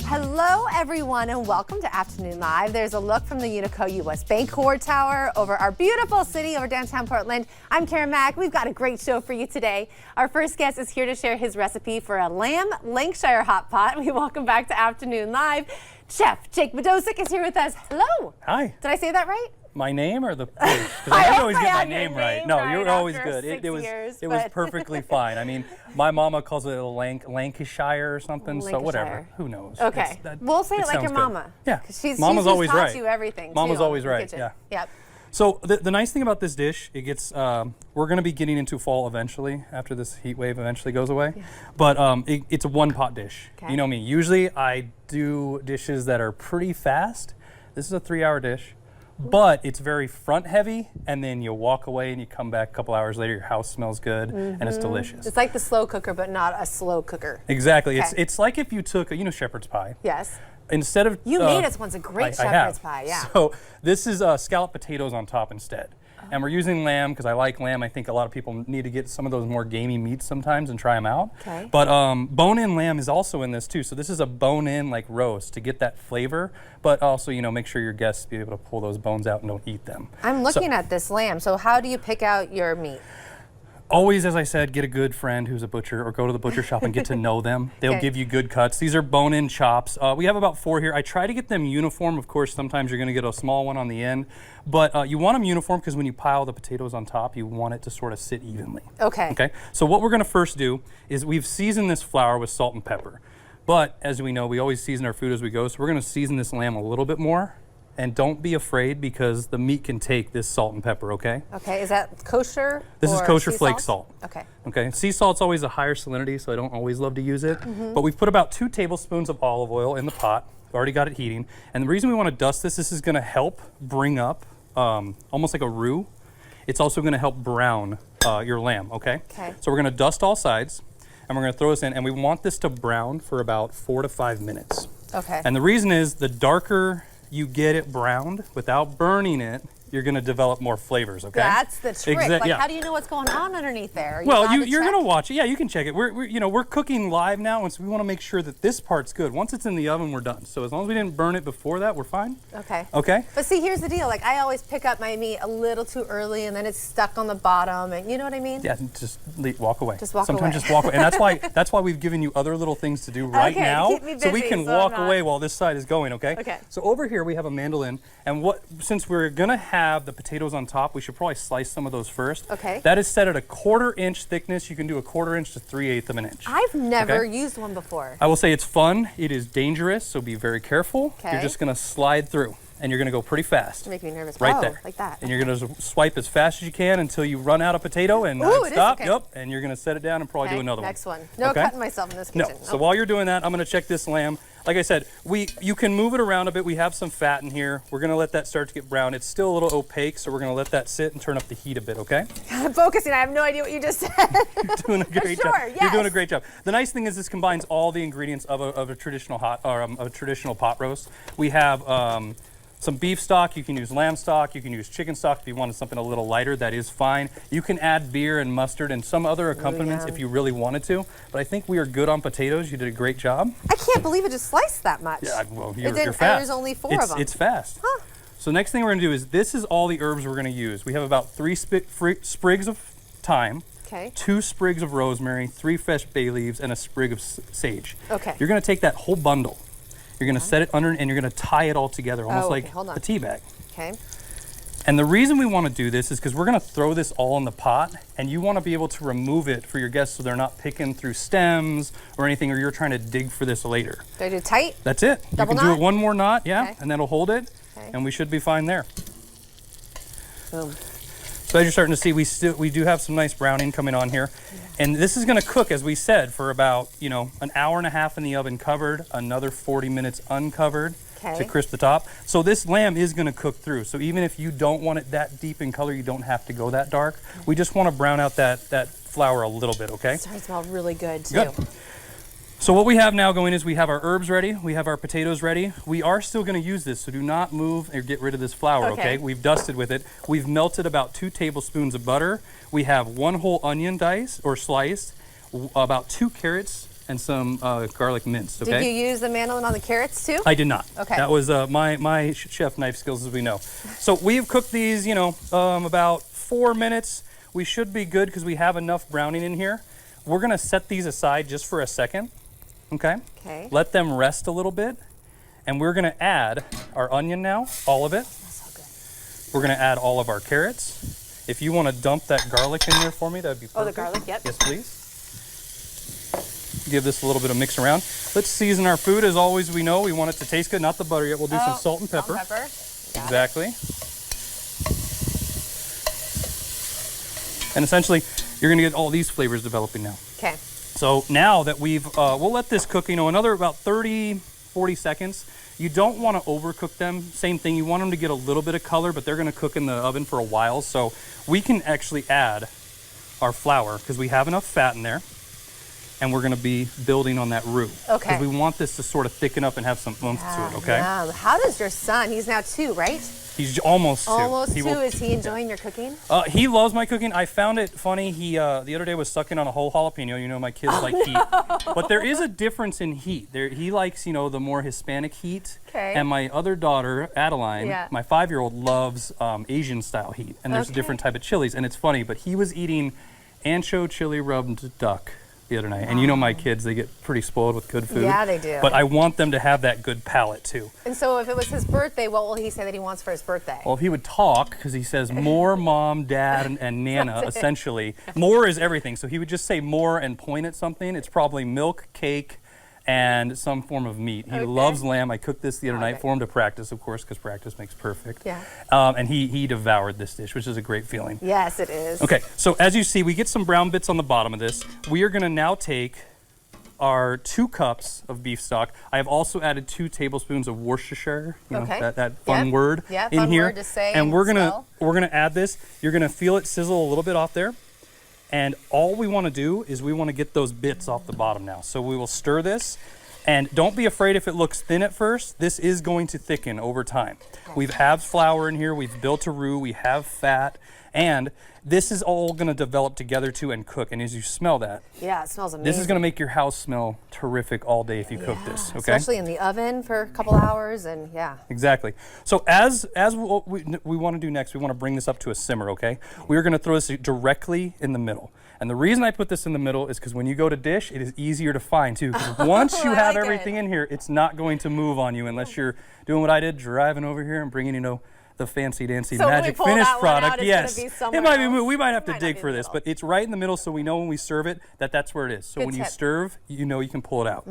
Hello everyone and welcome to Afternoon Live. There's a look from the Unico US Bancorp Tower over our beautiful city over downtown Portland. I'm Karen Mack. We've got a great show for you today. Our first guest is here to share his recipe for a lamb Lancashire Hot Pot. We welcome back to Afternoon Live. Chef Jake Bedosic is here with us. Hello. Hi. Did I say that right? My name or the dish? Because I always get my name right. No, right you're always after good. 6 years, it was perfectly fine. I mean, my mama calls it a Lancashire or something, so whatever. Who knows? Okay. We'll say it like your mama. Yeah. Mama's always right. She's taught you everything. Mama's always right. Yeah. Yep. So the nice thing about this dish, it gets, we're going to be getting into fall eventually after this heat wave eventually goes away. Yeah. But it's a one pot dish. Okay. You know me. Usually I do dishes that are pretty fast. This is a 3-hour dish. But it's very front heavy, and then you walk away and you come back a couple hours later, your house smells good, and it's delicious. It's like the slow cooker, but not a slow cooker. Exactly. Okay. It's like if you took, shepherd's pie. Yes. Instead of you made us once a great shepherd's pie, yeah. So this is scalloped potatoes on top instead. And we're using lamb because I like lamb. I think a lot of people need to get some of those more gamey meats sometimes and try them out. Okay. But bone-in lamb is also in this too. So this is a bone-in like roast to get that flavor, but also make sure your guests be able to pull those bones out and don't eat them. I'm looking at this lamb. So how do you pick out your meat? Always, as I said, get a good friend who's a butcher or go to the butcher shop and get to know them. They'll give you good cuts. These are bone-in chops. We have about 4 here. I try to get them uniform. Of course, sometimes you're going to get a small one on the end. But you want them uniform because when you pile the potatoes on top, you want it to sort of sit evenly. Okay. Okay. So what we're going to first do is we've seasoned this flour with salt and pepper. But as we know, we always season our food as we go. So we're going to season this lamb a little bit more. And don't be afraid because the meat can take this salt and pepper, okay? Okay, is that kosher? This is kosher flake salt. Okay. Okay, sea salt's always a higher salinity, so I don't always love to use it. But we've put about 2 tablespoons of olive oil in the pot. We've already got it heating. And the reason we want to dust this is going to help bring up almost like a roux. It's also going to help brown your lamb, okay? Okay. So we're going to dust all sides, and we're going to throw this in, and we want this to brown for about 4 to 5 minutes. Okay. And the reason is the darker you get it browned without burning it, you're going to develop more flavors, okay? That's the trick. How do you know what's going on underneath there? Well, you're going to watch it. Yeah, you can check it. We're cooking live now, and so we want to make sure that this part's good. Once it's in the oven, we're done. So as long as we didn't burn it before that, we're fine. Okay. Okay? But see, here's the deal. Like, I always pick up my meat a little too early, and then it's stuck on the bottom, and you know what I mean? Yeah, just walk away. Just walk away. Sometimes just walk away. And that's why we've given you other little things to do right now, keep me busy, so we can walk away while this side is going, okay? Okay. So over here, we have a mandolin, and since we're going to have the potatoes on top, we should probably slice some of those first. Okay. That is set at a 1/4 inch thickness. You can do a 1/4 inch to 3/8 of an inch. I've never used one before. I will say it's fun. It is dangerous, so be very careful. Okay. You're just going to slide through, and you're going to go pretty fast. You make me nervous. Right there. Like that. And you're going to swipe as fast as you can until you run out of potato and stop. Yep. And you're going to set it down and probably do another Next one. one. No cutting myself in this kitchen. No. So while you're doing that, I'm going to check this lamb. Like I said, you can move it around a bit. We have some fat in here. We're going to let that start to get brown. It's still a little opaque, so we're going to let that sit and turn up the heat a bit, okay? I'm focusing. I have no idea what you just said. You're doing a great job. Yes. You're doing a great job. The nice thing is this combines all the ingredients of a traditional a traditional pot roast. We have some beef stock. You can use lamb stock. You can use chicken stock if you wanted something a little lighter. That is fine. You can add beer and mustard and some other accompaniments if you really wanted to. But I think we are good on potatoes. You did a great job. I can't believe it just sliced that much. Yeah, well, you're fast. There's only 4 of them. It's fast. Huh. So next thing we're going to do is this is all the herbs we're going to use. We have about 3 sprigs of thyme. Okay. 2 sprigs of rosemary, 3 fresh bay leaves, and a sprig of sage. Okay. You're going to take that whole bundle. You're going to set it under, and you're going to tie it all together, almost like a tea bag. Okay. And the reason we want to do this is because we're going to throw this all in the pot, and you want to be able to remove it for your guests so they're not picking through stems or anything, or you're trying to dig for this later. Do I do tight? That's it. Double you can knot? do it 1 more knot, yeah, Okay. and that'll hold it, and we should be fine there. Boom. So as you're starting to see, we do have some nice browning coming on here. And this is going to cook, as we said, for about, an hour and a half in the oven covered, another 40 minutes uncovered to crisp the top. So this lamb is going to cook through. So even if you don't want it that deep in color, you don't have to go that dark. We just want to brown out that flour a little bit, okay? It's starting to smell really good, too. Good. So what we have now going is we have our herbs ready, we have our potatoes ready. We are still going to use this, so do not move or get rid of this flour, okay? We've dusted with it. We've melted about 2 tablespoons of butter. We have 1 whole onion diced or sliced, about 2 carrots, and some garlic minced, okay? Did you use the mandolin on the carrots too? I did not. Okay. That was my chef knife skills, as we know. So we've cooked these, you know, about 4 minutes. We should be good because we have enough browning in here. We're going to set these aside just for a second. Okay. Let them rest a little bit. And we're going to add our onion now, all of it. Smells so good. We're going to add all of our carrots. If you want to dump that garlic in there for me, that'd be perfect. Oh, the garlic, yep. Yes, please. Give this a little bit of mix around. Let's season our food. As always, we know we want it to taste good, not the butter yet. We'll do some salt and pepper. Exactly. And essentially, you're going to get all these flavors developing now. Okay. So now that we'll let this cook, you know, another about 30, 40 seconds. You don't want to overcook them. Same thing, you want them to get a little bit of color, but they're going to cook in the oven for a while. So we can actually add our flour because we have enough fat in there. And we're going to be building on that roux. Okay. Because we want this to sort of thicken up and have some oomph to it, okay? Yeah. How does your son, he's now 2, right? He's almost 2. Almost 2. Is he enjoying your cooking? He loves my cooking. I found it funny. He the other day was sucking on a whole jalapeno. You know, my kids like heat. But there is a difference in heat. He likes, you know, the more Hispanic heat. Okay. And my other daughter, Adeline, my 5-year-old, loves Asian-style heat. And there's a different type of chilies. And it's funny, but he was eating ancho chili rubbed duck the other night. And you know my kids, they get pretty spoiled with good food. Yeah, they do. But I want them to have that good palate too. And so if it was his birthday, what will he say that he wants for his birthday? Well, if he would talk, because he says more mom, dad, and Nana, essentially. More is everything. So he would just say more and point at something. It's probably milk, cake, and some form of meat. He loves lamb. I cooked this the other night for him to practice, of course, because practice makes perfect. Yeah. And he devoured this dish, which is a great feeling. Yes, it is. Okay, so as you see, we get some brown bits on the bottom of this. We are going to now take our 2 cups of beef stock. I have also added 2 tablespoons of Worcestershire, you know, that fun word in here. Word to say and we're gonna add this. You're gonna feel it sizzle a little bit off there. And all we want to do is we want to get those bits off the bottom now. So we will stir this. And don't be afraid if it looks thin at first. This is going to thicken over time. We have flour in here. We've built a roux. We have fat. And this is all going to develop together too and cook. And as you smell that, yeah, it smells amazing. This is going to make your house smell terrific all day if you cook this. Okay, especially in the oven for a couple hours, and exactly. So as what we want to do next, we want to bring this up to a simmer. Okay, we are going to throw this directly in the middle. And the reason I put this in the middle is because when you go to dish, it is easier to find too. Because once you have everything in here, it's not going to move on you unless you're doing what I did, driving over here and bringing, you know, the fancy dancy magic finish product. Yes, it might be moved. We might have to dig for this, but it's right in the middle, so we know when we serve it that's where it is. So when you serve, you know you can pull it out.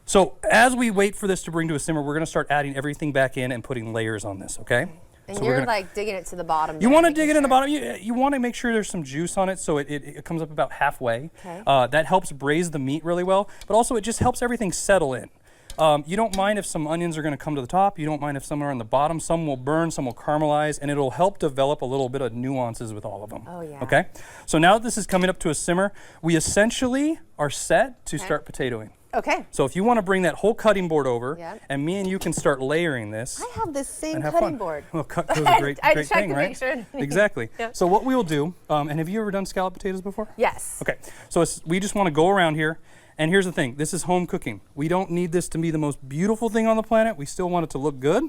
So as we wait for this to bring to a simmer, we're going to start adding everything back in and putting layers on this. Okay. And so you're like digging it to the bottom. You want to dig it in the bottom. You want to make sure there's some juice on it, so it comes up about halfway. That helps braise the meat really well, but also it just helps everything settle in. You don't mind if some onions are going to come to the top. You don't mind if some are on the bottom. Some will burn, some will caramelize, and it'll help develop a little bit of nuances with all of them. Oh, yeah. Okay? So now that this is coming up to a simmer, we essentially are set to start potatoing. Okay. So if you want to bring that whole cutting board over, and me and you can start layering this. I have this same cutting board. Well, cut goes a great thing, right? Sure. Exactly. So what we'll do, and have you ever done scalloped potatoes before? Yes. Okay. So we just want to go around here. And here's the thing, this is home cooking. We don't need this to be the most beautiful thing on the planet. We still want it to look good,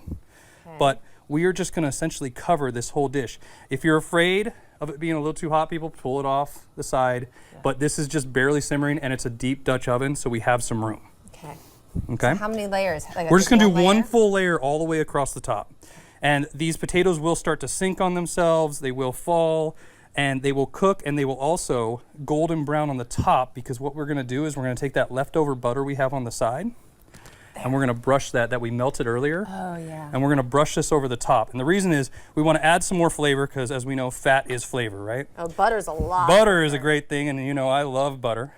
but we are just gonna essentially cover this whole dish. If you're afraid of it being a little too hot, people pull it off the side, but this is just barely simmering and it's a deep Dutch oven, so we have some room. Okay. So how many layers? Like we're just gonna do one full layer all the way across the top. And these potatoes will start to sink on themselves, they will fall, and they will cook, and they will also golden brown on the top, because what we're gonna do is we're gonna take that leftover butter we have on the side, and we're gonna brush that we melted earlier. Oh, yeah. And we're gonna brush this over the top. And the reason is we wanna add some more flavor, because as we know, fat is flavor, right? Oh, butter's a lot. Butter is a great thing, and you know, I love butter.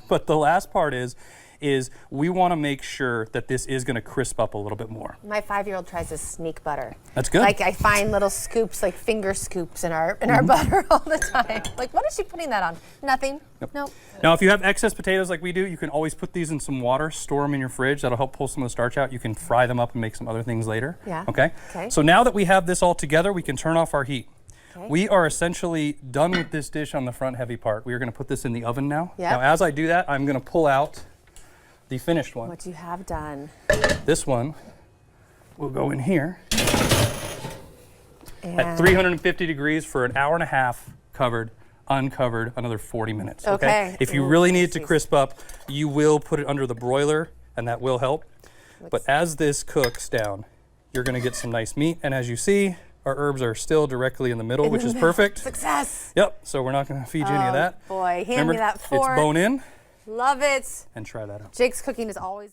But the last part is is we want to make sure that this is going to crisp up a little bit more. My 5-year-old tries to sneak butter. That's good. Like I find little scoops, like finger scoops in our butter all the time. Like, what is she putting that on? Nothing. Nope. Now, if you have excess potatoes like we do, you can always put these in some water, store them in your fridge. That'll help pull some of the starch out. You can fry them up and make some other things later. Yeah. Okay? So now that we have this all together, we can turn off our heat. Okay. We are essentially done with this dish on the front heavy part. We are going to put this in the oven now. Yep. Now, as I do that, I'm going to pull out the finished one. What you have done. This one will go in here at 350 degrees for an hour and a half, covered, uncovered, another 40 minutes. Okay. If you really need it to crisp up, you will put it under the broiler, and that will help. But as this cooks down, you're going to get some nice meat, and as you see, our herbs are still directly in the middle, which is perfect. Success. Yep, so we're not going to feed you any of that. Boy, hand me that fork. It's bone in. Love it. And try that out. Jake's cooking is always